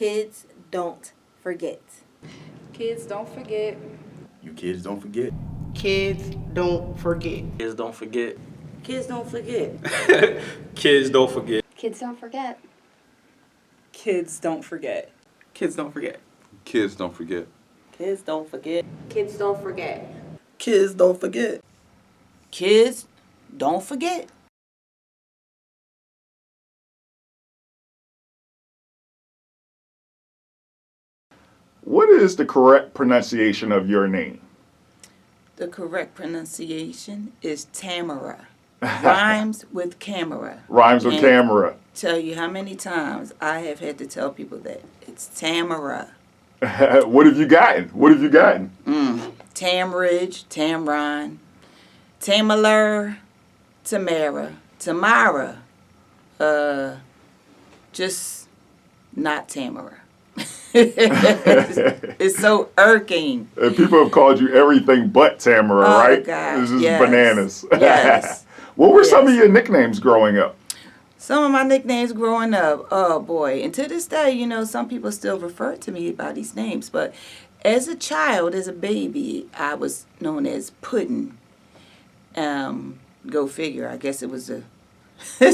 Kids don't forget. Kids don't forget. You kids don't forget. Kids don't forget. Kids don't forget. Kids don't forget. Kids don't forget. Kids don't forget. Kids don't forget. Kids don't forget. Kids don't forget. Kids don't forget. Kids don't forget. Kids don't forget. Kids don't forget. What is the correct pronunciation of your name? The correct pronunciation is Tamara. Rhymes with camera. Rhymes with And camera. Tell you how many times I have had to tell people that it's Tamara. What have you gotten? What have you gotten? Tamridge, Tamron, Tamaler, Tamara. Just not Tamara. It's so irking. And people have called you everything but Tamara, Oh, right? God, This is yes. bananas. Yes. What were some of Yes. your nicknames growing up? Some of my nicknames growing up, oh boy. And to this day, you know, some people still refer to me by these names. But as a child, as a baby, I was known as Puddin'. Go figure. I guess it was the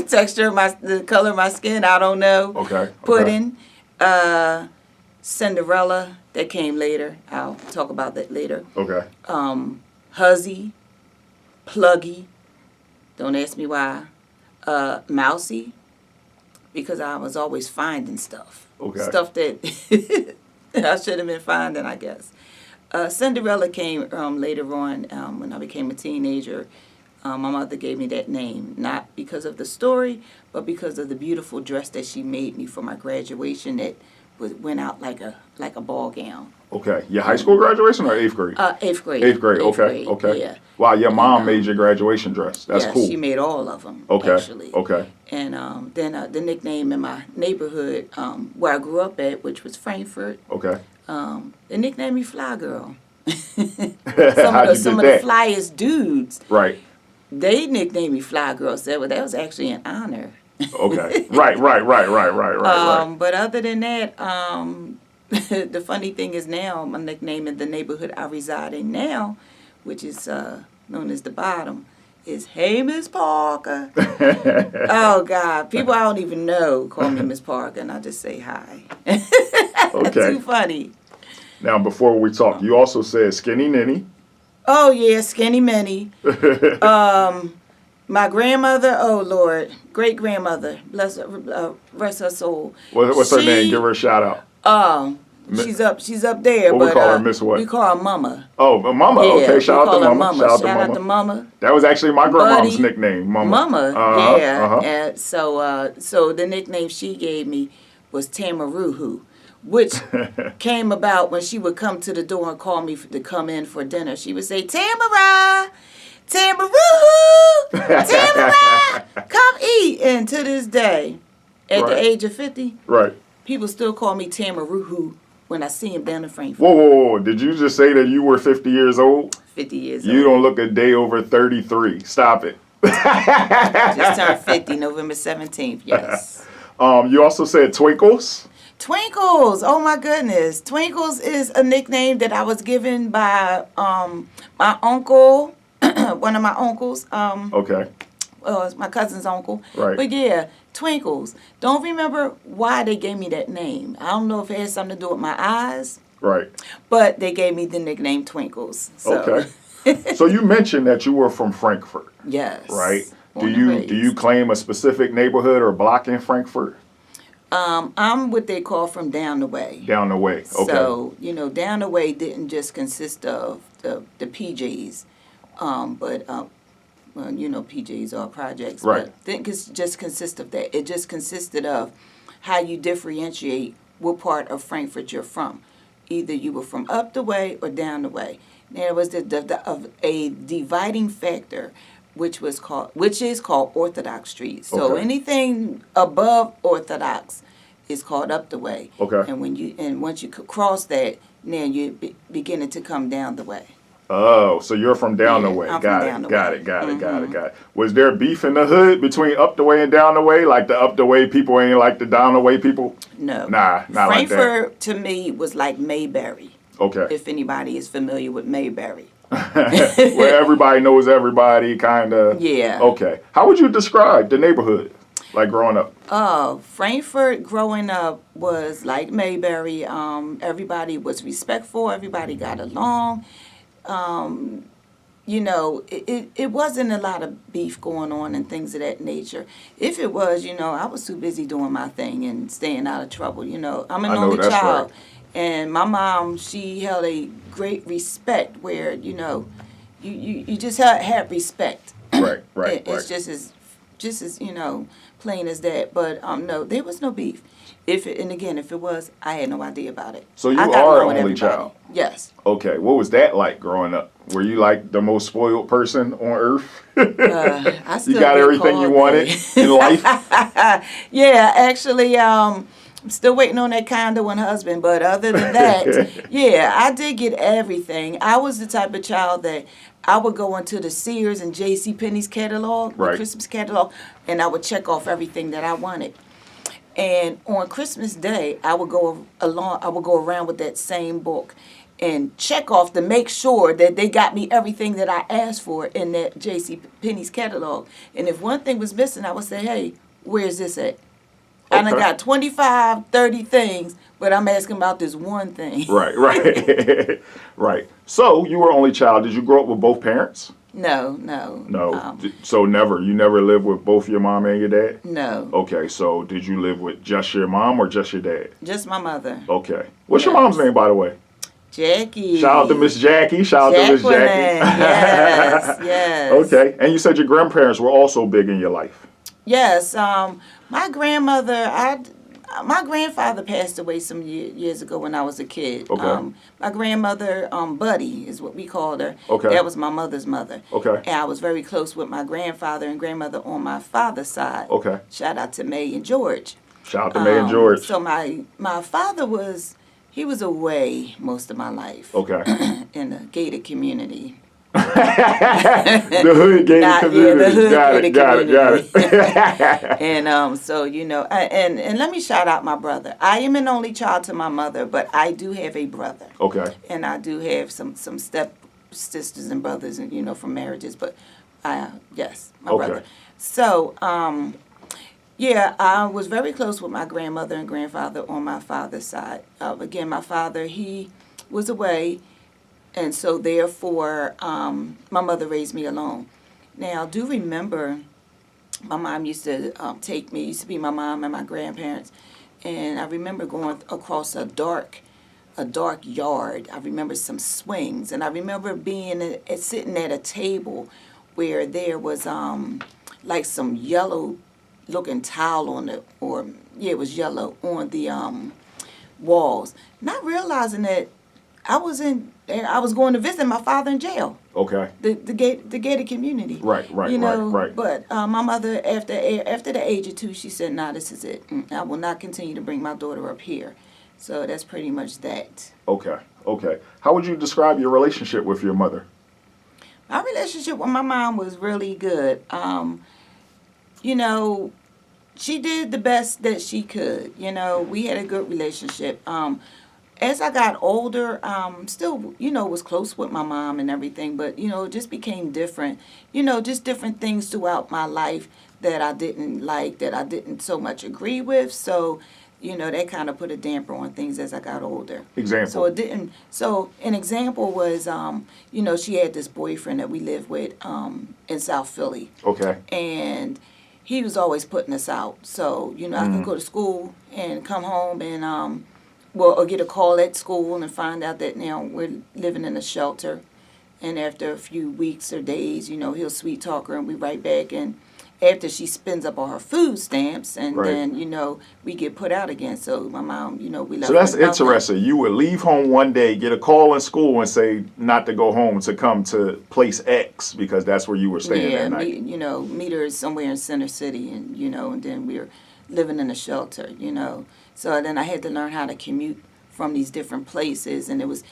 texture of the color of my skin. I don't know. Okay. Puddin'. Cinderella, that came later. I'll talk about that later. Okay. Huzzy, Pluggy, don't ask me why. Mousy, because I was always finding stuff. Okay. Stuff that I should have been finding, I guess. Cinderella came later on when I became a teenager. My mother gave me that name, not because of the story, but because of the beautiful dress that she made me for my graduation that went out like a ball gown. Okay. Your high school graduation or 8th grade? 8th grade. 8th grade. Eighth Okay. grade, Okay. Yeah. Wow. Your mom made your graduation dress. That's yeah, cool. she made all of them. Okay. Actually. Okay. And then the nickname in my neighborhood where I grew up at, which was Frankfurt, Okay. they nicknamed me Fly Girl. How'd you some get of that? the flyest dudes, Right. they nicknamed me Fly Girl. So that was actually an honor. Okay. Right. But other than that, the funny thing is now my nickname in the neighborhood I reside in now, which is known as the Bottom, is Hey Miss Parker. Oh God, people I don't even know call me Miss Parker, and I just say hi. Okay. Too funny. Now, before we talk, you also said Skinny Ninny. Oh yeah, Skinny Minnie. My grandmother, oh Lord, great grandmother, bless her, rest her soul. What's her name? Give her a shout out. She's up there. What but we call her, Miss what? We call her Mama. Oh, Mama. Yeah, Okay, we shout out call to her Mama. Shout out to Mama. That was actually my grandma's Buddy. nickname, Mama. Mama, Uh-huh, yeah. uh-huh. And so the nickname she gave me was Tamaruhu, which came about when she would come to the door and call me to come in for dinner. She would say, Tamara, Tamaruhu, Tamara, come eat. And to this day, at Right. the age of 50, Right. people still call me Tamaruhu when I see him down in Frankfurt. Whoa. Did you just say that you were 50 years old? 50 years You old. don't look a day over 33. Stop it. Just turned 50, November 17th, yes. You also said Twinkles. Twinkles, oh my goodness. Twinkles is a nickname that I was given by my uncle, one of my uncles. Okay. Well, it's my cousin's uncle. Right. But yeah, Twinkles. Don't remember why they gave me that name. I don't know if it had something to do with my eyes, Right. but they gave me the nickname Twinkles. So, Okay. So you mentioned that you were from Frankfurt, yes. right? Born Do and you raised. claim a specific neighborhood or block in Frankfurt? I'm what they call from down the way. Down the way. Okay. So, down the way didn't just consist of the PJs, but well, PJs are projects, Right. but didn't just consist of that. It just consisted of how you differentiate what part of Frankfurt you're from. Either you were from up the way or down the way. There was a dividing factor, which is called Orthodox Street. So Okay. anything above Orthodox is called up the way. Okay. And once you cross that, then you're beginning to come down the way. Oh, so you're from down the Yeah, way. I'm from Got down it. the Got way. it. Got it. Got it. Got it. Was there beef in the hood between up the way and down the way? Like the up the way people ain't like the down the way people? No. Nah, not like that. Frankfurt to me was like Mayberry. Okay. If anybody is familiar with Mayberry. Where everybody knows everybody, kind of. Yeah. Okay. How would you describe the neighborhood, like growing up? Frankfurt growing up was like Mayberry. Everybody was respectful. Everybody got along. You know, it wasn't a lot of beef going on and things of that nature. If it was, you know, I was too busy doing my thing and staying out of trouble. You know, I'm an I know only that's child. right. And my mom, she held a great respect where, you know, you just had respect. Right. Right. It's Right. just as you know, plain as that. But no, there was no beef. If it was, I had no idea about it. So you I got are along with an only everybody. child? Yes. Okay. What was that like growing up? Were you like the most spoiled person on earth? I still You got get everything you called wanted that. in life? Yeah, actually, I'm still waiting on that condo and husband. But other than that, yeah, I did get everything. I was the type of child that I would go into the Sears and J.C. Penney's catalog, Right. the Christmas catalog, and I would check off everything that I wanted. And on Christmas Day, I would go around with that same book and check off to make sure that they got me everything that I asked for in that J.C. Penney's catalog. And if one thing was missing, I would say, hey, where's this at? I done Okay. got 25, 30 things, but I'm asking about this one thing. Right. Right. Right. So you were only child. Did you grow up with both parents? No. No. So never. You never lived with both your mom and your dad? No. Okay. So did you live with just your mom or just your dad? Just my mother. Okay. What's your Yes. mom's name, by the way? Jackie. Shout out to Miss Jackie. Shout out to Miss Jacqueline. Jackie. Yes, yes. Okay. And you said your grandparents were also big in your life. Yes, my grandmother, my grandfather passed away some years ago when I was a kid. Okay. My grandmother, Buddy, is what we called her. Okay. That was my mother's mother. Okay. And I was very close with my grandfather and grandmother on my father's side. Okay. Shout out to May and George. Shout out to May and George. So my father he was away most of my life. Okay. In a gated community. The hood gated Not- yeah, community. the hood got gated it. And so you know, and let me shout out my brother. I am an only child to my mother, but I do have a brother, Okay. and I do have some step sisters and brothers, and you know, from marriages. But yes, my Okay. brother. So yeah, I was very close with my grandmother and grandfather on my father's side. Again, my father, he was away. And so, therefore, my mother raised me alone. Now, I do remember my mom used to take me, used to be my mom and my grandparents. And I remember going across a dark yard. I remember some swings. And I remember being sitting at a table where there was like some yellow looking towel on it, it was yellow on the walls. Not realizing that I was going to visit my father in jail. Okay. The gated community. Right. You know, right. But my mother, after the age of 2, she said, "Nah, this is it. I will not continue to bring my daughter up here." So that's pretty much that. Okay. How would you describe your relationship with your mother? My relationship with my mom was really good. You know, she did the best that she could. You know, we had a good relationship. As I got older, still, you know, was close with my mom and everything, but, you know, it just became different. You know, just different things throughout my life that I didn't like, that I didn't so much agree with. So, you know, that kind of put a damper on things as I got older. Example. So an example was, you know, she had this boyfriend that we lived with in South Philly. Okay. And he was always putting us out. So, you know, I could go to school and come home and, or get a call at school and find out that now we're living in a shelter. And after a few weeks or days, you know, he'll sweet talk her and we right back. And after she spends up all her food stamps, and Right. then, you know, we get put out again. So my mom, you know, we left. So that's with nothing. interesting. You would leave home one day, get a call in school, and say not to go home, to come to place X because that's where you were staying Yeah, that night. meet her somewhere in Center City, and you know, and then we were living in a shelter, you know. So then I had to learn how to commute from these different places, and it was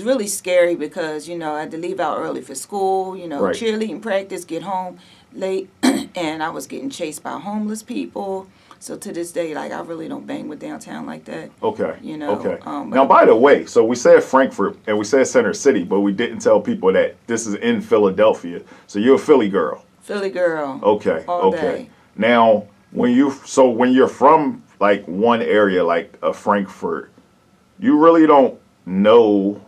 really scary because I had to leave out early for school, Right. cheerleading practice, get home late, and I was getting chased by homeless people. So to this day, like, I really don't bang with downtown like that. Okay. Okay. But- Now, by the way, so we said Frankfurt and we said Center City, but we didn't tell people that this is in Philadelphia. So you're a Philly girl. Philly girl. Okay. All okay. day. Now, when you're from like one area like a Frankfurt, you really don't know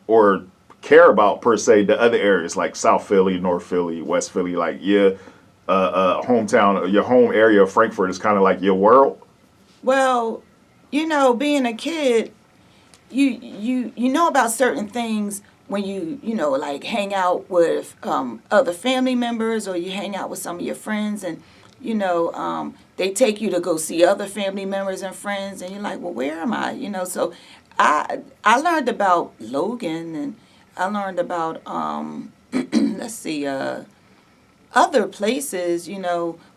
or care about per se the other areas like South Philly, North Philly, West Philly. Like hometown, your home area of Frankfurt is kind of like your world. Well, being a kid, you know about certain things when you like hang out with other family members, or you hang out with some of your friends, and they take you to go see other family members and friends, and you're like, well, where am I? So I learned about Logan, and I learned about let's see, other places,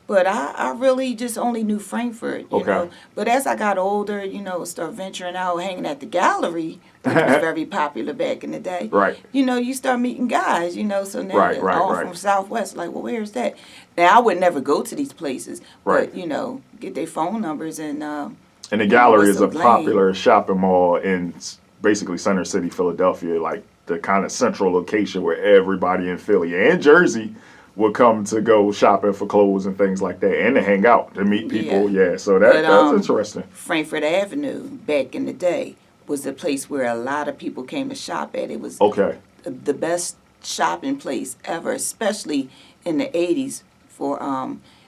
but I really just only knew Frankfurt, you Okay. know. But as I got older, start venturing out, hanging at the gallery, which was very popular back in the day. Right. You start meeting guys, so now Right, they're right, all right. from Southwest, like, well, where's that? Now, I would never go to these places, Right. but, get their phone numbers and And the gallery is a what's so popular shopping mall in basically Center City, Philadelphia, like the kind of central location where everybody in Philly and Jersey would come to go shopping for clothes and things like that, and to hang out, to meet people. Yeah, so that's interesting. Frankfurt Avenue, back in the day, was the place where a lot of people came to shop at. It was Okay. the best shopping place ever, especially in the 80s for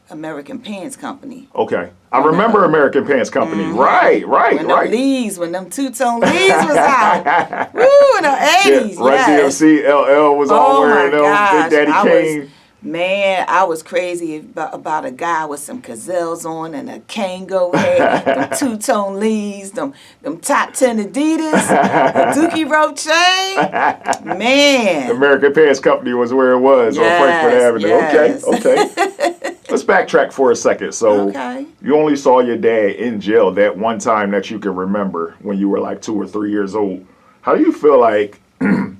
American Pants Company. Okay. I remember American Pants Company. Right, right, When right. them Lees, when them two-tone Lees was out. Woo, in the 80s, Run yes. DMC, LL was all Oh wearing my them. gosh, Big Daddy Kane. Man, I was crazy about a guy with some gazelles on and a Kango head, them two-tone Lees, them top 10 Adidas, a Dookie rope chain. Man. American Pants Company was where it was on Frankfurt Avenue. yes. Okay. Let's backtrack for a second. So Okay. you only saw your dad in jail that one time that you can remember when you were like 2 or 3 years old. How do you feel like,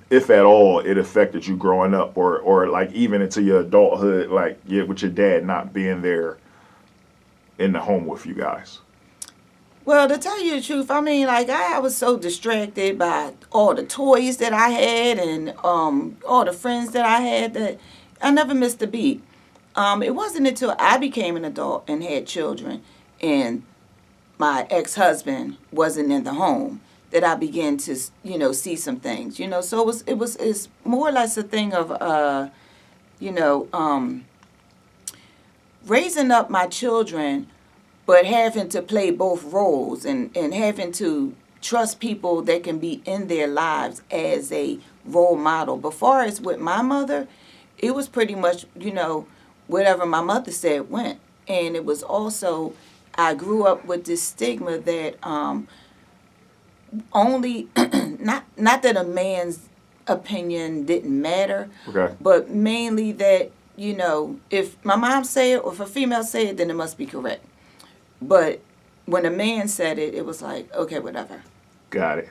if at all, it affected you growing up, or like even into your adulthood, like with your dad not being there in the home with you guys? Well, to tell you the truth, I mean, like, I was so distracted by all the toys that I had and all the friends that I had that I never missed a beat. It wasn't until I became an adult and had children and my ex-husband wasn't in the home that I began to, see some things, So it's more or less a thing of, raising up my children, but having to play both roles and having to trust people that can be in their lives as a role model. But far as with my mother, it was pretty much, whatever my mother said went. And it was also, I grew up with this stigma that only, not that a man's opinion didn't matter, Okay. but mainly that, if my mom say it or if a female say it, then it must be correct. But when a man said it, it was like, okay, whatever. Got it.